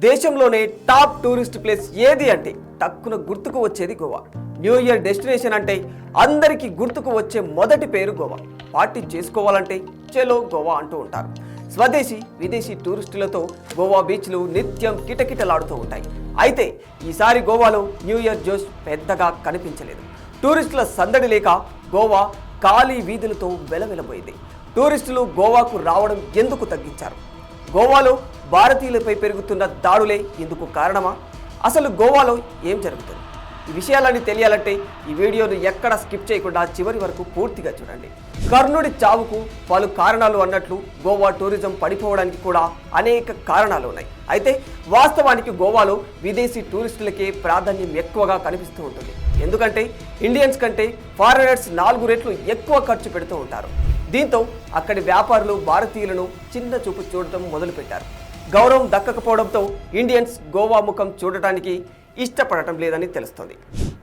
దేశంలోనే top tourist place ఏది అంటే టక్కున గుర్తుకు వచ్చేది గోవా. న్యూ ఇయర్ డెస్టినేషన్ అంటే అందరికీ గుర్తుకు వచ్చే మొదటి పేరు గోవా. పార్టీ చేసుకోవాలంటే చలో గోవా అంటూ ఉంటారు. స్వదేశీ విదేశీ టూరిస్టులతో గోవా బీచ్లు నిత్యం కిటకిటలాడుతూ ఉంటాయి. అయితే ఈసారి గోవాలో న్యూ ఇయర్ జోష్ పెద్దగా కనిపించలేదు. టూరిస్టుల సందడి లేక గోవా ఖాళీ వీధులతో వెలవెలబోయింది. టూరిస్టులు గోవాకు రావడం ఎందుకు తగ్గించారు? గోవాలో భారతీయులపై పెరుగుతున్న దాడులే ఇందుకు కారణమా? అసలు గోవాలో ఏం జరుగుతుంది? ఈ విషయాలన్నీ తెలియాలంటే ఈ వీడియోను ఎక్కడ స్కిప్ చేయకుండా చివరి వరకు పూర్తిగా చూడండి. కర్ణుడి చావుకు పలు కారణాలు అన్నట్లు గోవా టూరిజం పడిపోవడానికి కూడా అనేక కారణాలు ఉన్నాయి. అయితే వాస్తవానికి గోవాలో విదేశీ టూరిస్టులకే ప్రాధాన్యం ఎక్కువగా కనిపిస్తూ ఉంటుంది. ఎందుకంటే ఇండియన్స్ కంటే ఫారినర్స్ 4 రెట్లు ఎక్కువ ఖర్చు పెడుతూ ఉంటారు. దీంతో అక్కడి వ్యాపారులు భారతీయులను చిన్న చూపు చూడటం మొదలుపెట్టారు. గౌరవం దక్కకపోవడంతో ఇండియన్స్ గోవా ముఖం చూడటానికి ఇష్టపడటం లేదని తెలుస్తోంది.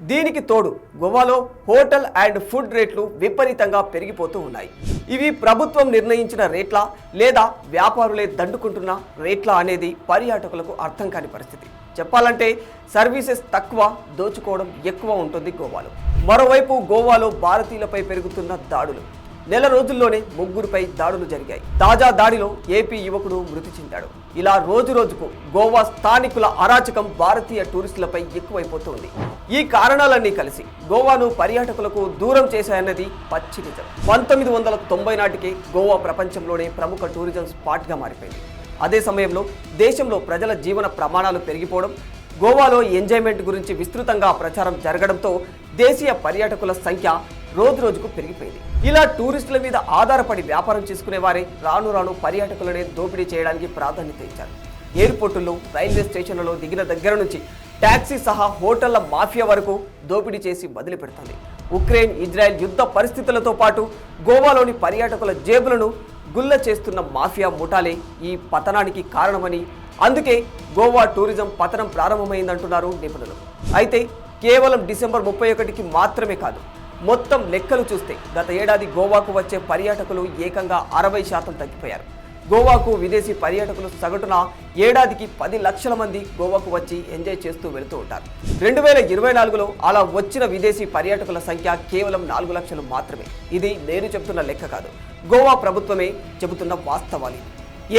దీనికి తోడు గోవాలో హోటల్ అండ్ ఫుడ్ రేట్లు విపరీతంగా పెరిగిపోతూ ఉన్నాయి. ఇవి ప్రభుత్వం నిర్ణయించిన రేట్లా లేదా వ్యాపారులే దండుకుంటున్న రేట్లా అనేది పర్యాటకులకు అర్థం కాని పరిస్థితి. చెప్పాలంటే సర్వీసెస్ తక్కువ, దోచుకోవడం ఎక్కువ ఉంటుంది గోవాలో. మరోవైపు గోవాలో భారతీయులపై పెరుగుతున్న దాడులు. నెల రోజుల్లోనే 3 దాడులు జరిగాయి. తాజా దాడిలో ఏపీ యువకుడు మృతి చెందాడు. ఇలా రోజు రోజుకు గోవా స్థానికుల అరాచకం భారతీయ టూరిస్టులపై ఎక్కువైపోతూ ఉంది. ఈ కారణాలన్నీ కలిసి గోవాను పర్యాటకులకు దూరం చేశాయన్నది పచ్చి నిజం. 1990 నాటికే గోవా ప్రపంచంలోనే ప్రముఖ టూరిజం స్పాట్గా మారిపోయింది. అదే సమయంలో దేశంలో ప్రజల జీవన ప్రమాణాలు పెరిగిపోవడం, గోవాలో ఎంజాయ్మెంట్ గురించి విస్తృతంగా ప్రచారం జరగడంతో దేశీయ పర్యాటకుల సంఖ్య రోజు రోజుకు పెరిగిపోయింది. ఇలా టూరిస్టుల మీద ఆధారపడి వ్యాపారం చేసుకునే వారే రాను రాను పర్యాటకులనే దోపిడీ చేయడానికి ప్రాధాన్యత ఇచ్చారు. ఎయిర్పోర్టుల్లో, రైల్వే స్టేషన్లలో దిగిన దగ్గర నుంచి ట్యాక్సీ సహా హోటళ్ల మాఫియా వరకు దోపిడీ చేసి వదిలిపెడుతుంది. ఉక్రెయిన్, ఇజ్రాయెల్ యుద్ధ పరిస్థితులతో పాటు గోవాలోని పర్యాటకుల జేబులను గుల్ల చేస్తున్న మాఫియా ముఠాలే ఈ పతనానికి కారణమని, అందుకే గోవా టూరిజం పతనం ప్రారంభమైందంటున్నారు నిపుణులు. అయితే కేవలం డిసెంబర్ 31కి మాత్రమే కాదు, మొత్తం లెక్కలు చూస్తే గత ఏడాది గోవాకు వచ్చే పర్యాటకులు ఏకంగా 60% తగ్గిపోయారు. గోవాకు విదేశీ పర్యాటకులు సగటున ఏడాదికి 10 లక్షల మంది గోవాకు వచ్చి ఎంజాయ్ చేస్తూ వెళుతూ ఉంటారు. 2024లో అలా వచ్చిన విదేశీ పర్యాటకుల సంఖ్య కేవలం 4 లక్షలు మాత్రమే. ఇది నేను చెబుతున్న లెక్క కాదు, గోవా ప్రభుత్వమే చెబుతున్న వాస్తవాలు.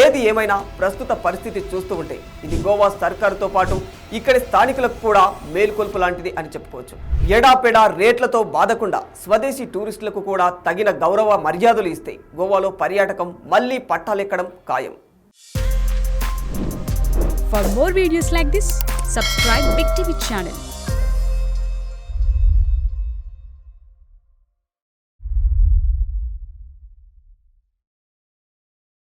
ఏది ఏమైనా ప్రస్తుత పరిస్థితి చూస్తూ ఉంటే ఇది గోవా సర్కారుతో పాటు ఇక్కడి స్థానికులకు కూడా మేల్కొల్పు లాంటిది అని చెప్పుకోవచ్చు. ఎడాపెడా రేట్లతో బాధకుండా స్వదేశీ టూరిస్టులకు కూడా తగిన గౌరవ మర్యాదలు ఇస్తే గోవాలో పర్యాటకం మళ్ళీ పట్టాలెక్కడం ఖాయం. For more videos like this, subscribe Big TV channel.